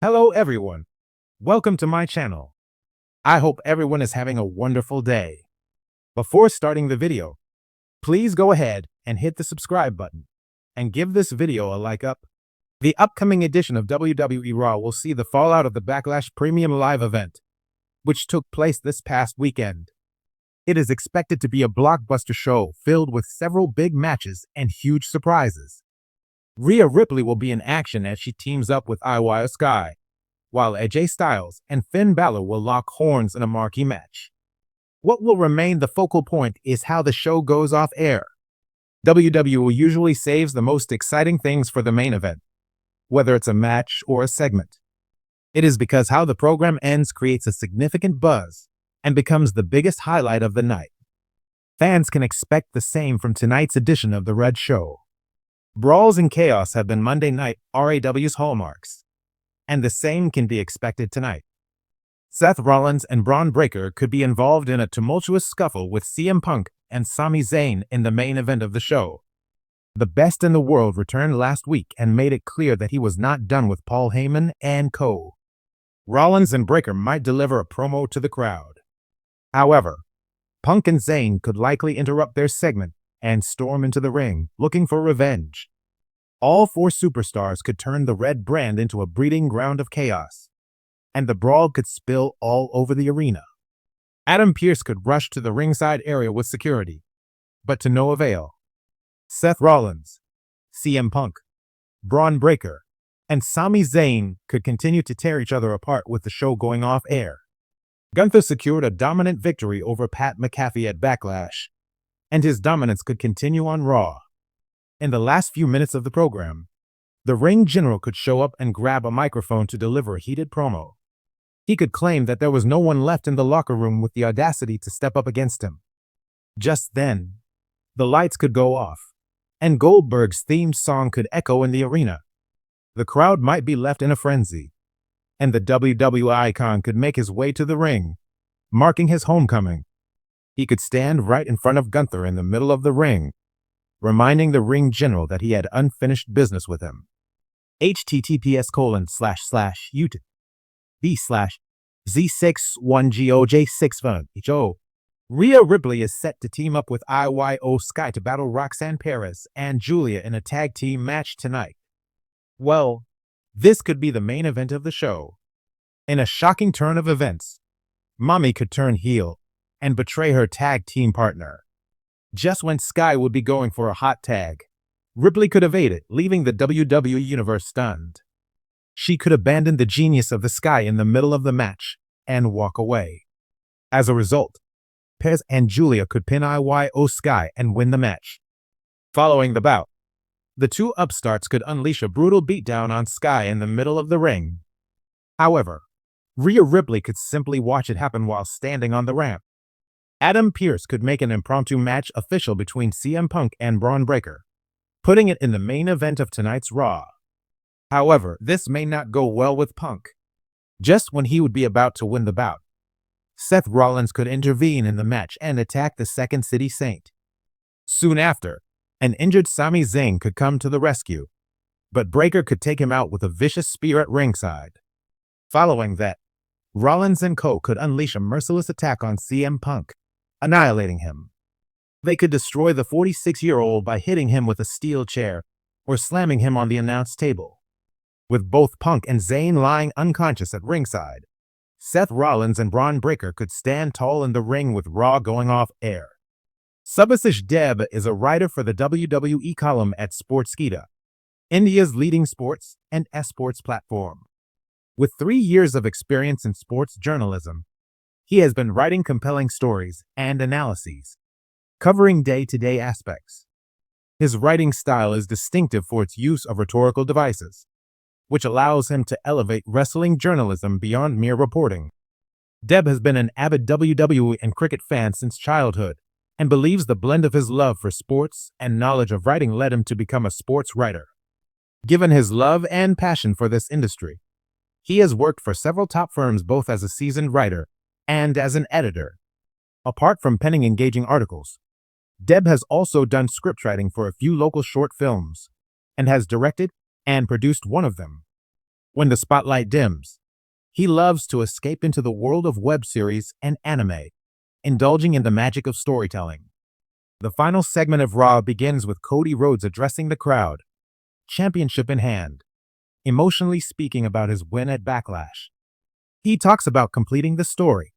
Hello everyone, welcome to my channel. I hope everyone is having a wonderful day. Before starting the video, please go ahead and hit the subscribe button and give this video a like up. The upcoming edition of WWE Raw will see the fallout of the Backlash Premium Live event, which took place this past weekend. It is expected to be a blockbuster show filled with several big matches and huge surprises. Rhea Ripley will be in action as she teams up with Io Sky, while AJ Styles and Finn Balor will lock horns in a marquee match. What will remain the focal point is how the show goes off air. WWE usually saves the most exciting things for the main event, whether it's a match or a segment. It is because how the program ends creates a significant buzz and becomes the biggest highlight of the night. Fans can expect the same from tonight's edition of The Red Show. Brawls and chaos have been Monday Night RAW's hallmarks, and the same can be expected tonight. Seth Rollins and Braun Breaker could be involved in a tumultuous scuffle with CM Punk and Sami Zayn in the main event of the show. The Best in the World returned last week and made it clear that he was not done with Paul Heyman and co. Rollins and Breaker might deliver a promo to the crowd. However, Punk and Zayn could likely interrupt their segment and storm into the ring, looking for revenge. All four superstars could turn the red brand into a breeding ground of chaos, and the brawl could spill all over the arena. Adam Pearce could rush to the ringside area with security, but to no avail. Seth Rollins, CM Punk, Braun Breaker, and Sami Zayn could continue to tear each other apart with the show going off air. Gunther secured a dominant victory over Pat McAfee at Backlash, and his dominance could continue on Raw. In the last few minutes of the program, the ring general could show up and grab a microphone to deliver a heated promo. He could claim that there was no one left in the locker room with the audacity to step up against him. Just then, the lights could go off, and Goldberg's theme song could echo in the arena. The crowd might be left in a frenzy, and the WWE icon could make his way to the ring, marking his homecoming. He could stand right in front of Gunther in the middle of the ring, reminding the ring general that he had unfinished business with him. https://YouTube.b/Z61GOJ65HO. Rhea Ripley is set to team up with Io Sky to battle Roxanne Perez and Julia in a tag team match tonight. Well, this could be the main event of the show. In a shocking turn of events, Mommy could turn heel and betray her tag team partner. Just when Sky would be going for a hot tag, Ripley could evade it, leaving the WWE Universe stunned. She could abandon the genius of the Sky in the middle of the match and walk away. As a result, Perez and Julia could pin Io Sky and win the match. Following the bout, the two upstarts could unleash a brutal beatdown on Sky in the middle of the ring. However, Rhea Ripley could simply watch it happen while standing on the ramp. Adam Pearce could make an impromptu match official between CM Punk and Braun Breaker, putting it in the main event of tonight's Raw. However, this may not go well with Punk. Just when he would be about to win the bout, Seth Rollins could intervene in the match and attack the Second City Saint. Soon after, an injured Sami Zayn could come to the rescue, but Breaker could take him out with a vicious spear at ringside. Following that, Rollins and co. could unleash a merciless attack on CM Punk, annihilating him. They could destroy the 46-year-old by hitting him with a steel chair or slamming him on the announce table. With both Punk and Zayn lying unconscious at ringside, Seth Rollins and Braun Breaker could stand tall in the ring with Raw going off air. Subhasish Deb is a writer for the WWE column at Sportskeeda, India's leading sports and esports platform. With 3 years of experience in sports journalism, he has been writing compelling stories and analyses, covering day-to-day aspects. His writing style is distinctive for its use of rhetorical devices, which allows him to elevate wrestling journalism beyond mere reporting. Deb has been an avid WWE and cricket fan since childhood and believes the blend of his love for sports and knowledge of writing led him to become a sports writer. Given his love and passion for this industry, he has worked for several top firms both as a seasoned writer and as an editor. Apart from penning engaging articles, Deb has also done scriptwriting for a few local short films and has directed and produced one of them. When the spotlight dims, he loves to escape into the world of web series and anime, indulging in the magic of storytelling. The final segment of Raw begins with Cody Rhodes addressing the crowd, championship in hand, emotionally speaking about his win at Backlash. He talks about completing the story,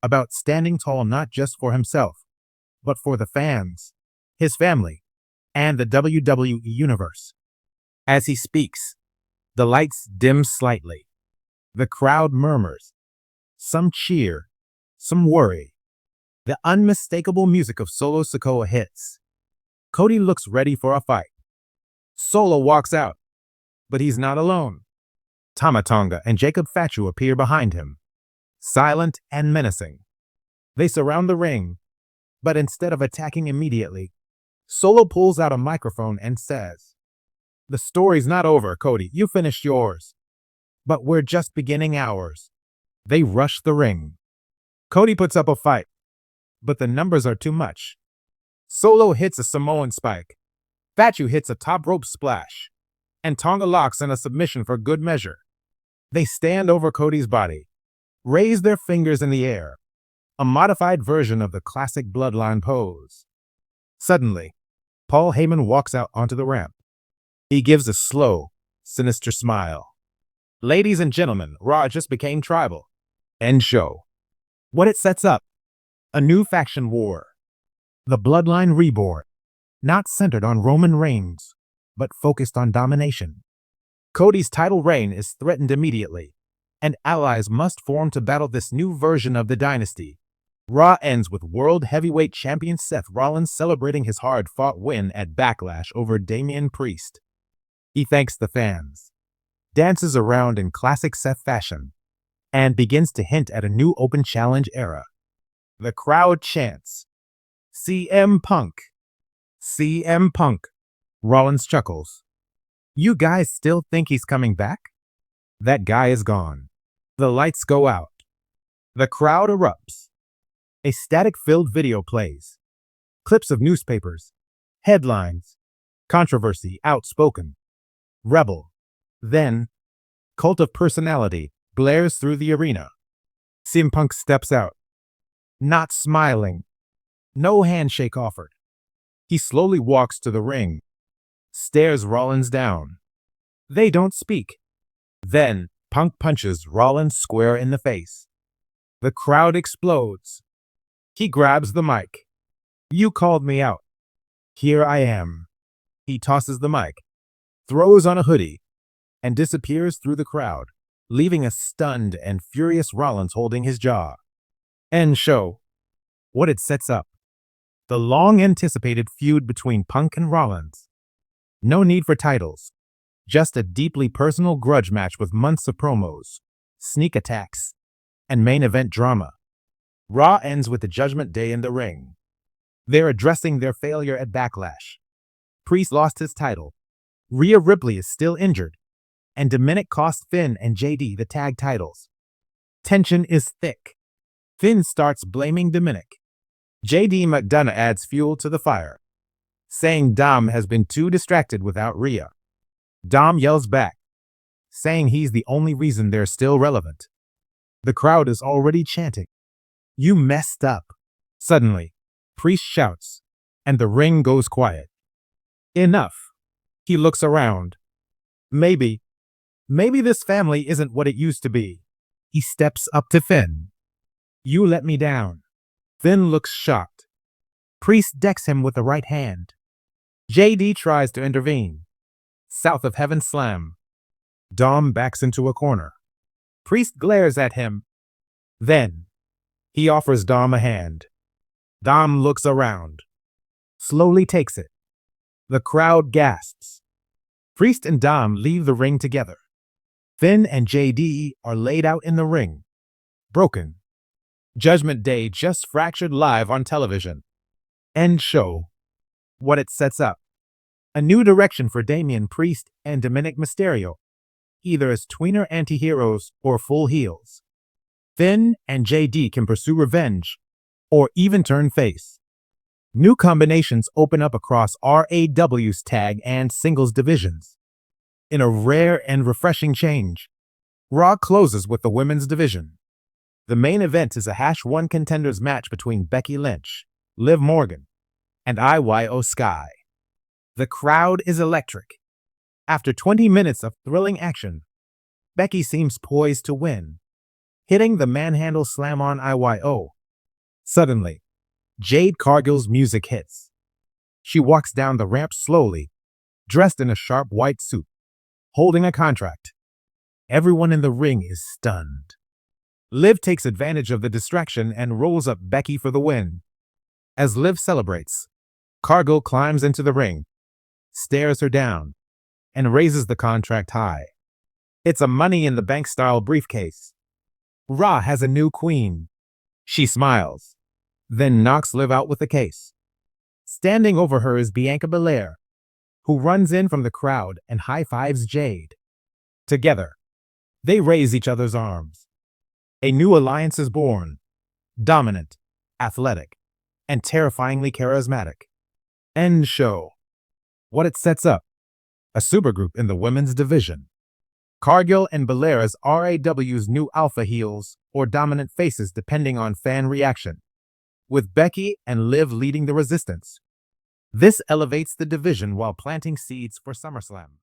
about standing tall not just for himself, but for the fans, his family, and the WWE Universe. As he speaks, the lights dim slightly. The crowd murmurs. Some cheer, some worry. The unmistakable music of Solo Sikoa hits. Cody looks ready for a fight. Solo walks out, but he's not alone. Tama Tonga and Jacob Fatu appear behind him, silent and menacing. They surround the ring, but instead of attacking immediately, Solo pulls out a microphone and says, "The story's not over, Cody. You finished yours. But we're just beginning ours." They rush the ring. Cody puts up a fight, but the numbers are too much. Solo hits a Samoan spike. Fatu hits a top rope splash, and Tonga locks in a submission for good measure. They stand over Cody's body, raise their fingers in the air, a modified version of the classic bloodline pose. Suddenly, Paul Heyman walks out onto the ramp. He gives a slow, sinister smile. "Ladies and gentlemen, Raw just became tribal." End show. What it sets up: a new faction war. The Bloodline Reborn, not centered on Roman Reigns, but focused on domination. Cody's title reign is threatened immediately, and allies must form to battle this new version of the dynasty. Raw ends with World Heavyweight Champion Seth Rollins celebrating his hard-fought win at Backlash over Damian Priest. He thanks the fans, dances around in classic Seth fashion, and begins to hint at a new open challenge era. The crowd chants, "CM Punk! CM Punk!" Rollins chuckles. "You guys still think he's coming back?" That guy is gone. The lights go out. The crowd erupts. A static-filled video plays. Clips of newspapers, headlines, controversy, outspoken, rebel. Then, Cult of Personality blares through the arena. CM Punk steps out, not smiling, no handshake offered. He slowly walks to the ring, stares Rollins down. They don't speak. Then, Punk punches Rollins square in the face. The crowd explodes. He grabs the mic. "You called me out. Here I am." He tosses the mic, throws on a hoodie, and disappears through the crowd, leaving a stunned and furious Rollins holding his jaw. End show. What it sets up: the long-anticipated feud between Punk and Rollins. No need for titles, just a deeply personal grudge match with months of promos, sneak attacks, and main event drama. Raw ends with the Judgment Day in the ring. They're addressing their failure at Backlash. Priest lost his title. Rhea Ripley is still injured, and Dominic cost Finn and JD the tag titles. Tension is thick. Finn starts blaming Dominic. JD McDonough adds fuel to the fire, saying Dom has been too distracted without Rhea. Dom yells back, saying he's the only reason they're still relevant. The crowd is already chanting, "You messed up." Suddenly, Priest shouts, and the ring goes quiet. Enough. He looks around. Maybe this family isn't what it used to be. He steps up to Finn. "You let me down." Finn looks shocked. Priest decks him with the right hand. JD tries to intervene. South of Heaven Slam. Dom backs into a corner. Priest glares at him. Then, he offers Dom a hand. Dom looks around, slowly takes it. The crowd gasps. Priest and Dom leave the ring together. Finn and JD are laid out in the ring, broken. Judgment Day just fractured live on television. End show. What it sets up: a new direction for Damian Priest and Dominic Mysterio, either as tweener anti-heroes or full heels. Finn and JD can pursue revenge, or even turn face. New combinations open up across RAW's tag and singles divisions. In a rare and refreshing change, Raw closes with the women's division. The main event is a #1 contenders match between Becky Lynch, Liv Morgan, and IYO Sky. The crowd is electric. After 20 minutes of thrilling action, Becky seems poised to win, hitting the manhandle slam on IYO. Suddenly, Jade Cargill's music hits. She walks down the ramp slowly, dressed in a sharp white suit, holding a contract. Everyone in the ring is stunned. Liv takes advantage of the distraction and rolls up Becky for the win. As Liv celebrates, Cargill climbs into the ring, stares her down, and raises the contract high. It's a Money in the Bank style briefcase. Raw has a new queen. She smiles, then knocks Liv out with the case. Standing over her is Bianca Belair, who runs in from the crowd and high-fives Jade. Together, they raise each other's arms. A new alliance is born, dominant, athletic, and terrifyingly charismatic. End show. What it sets up: a supergroup in the women's division. Cargill and Belair as RAW's new alpha heels or dominant faces depending on fan reaction, with Becky and Liv leading the resistance. This elevates the division while planting seeds for SummerSlam.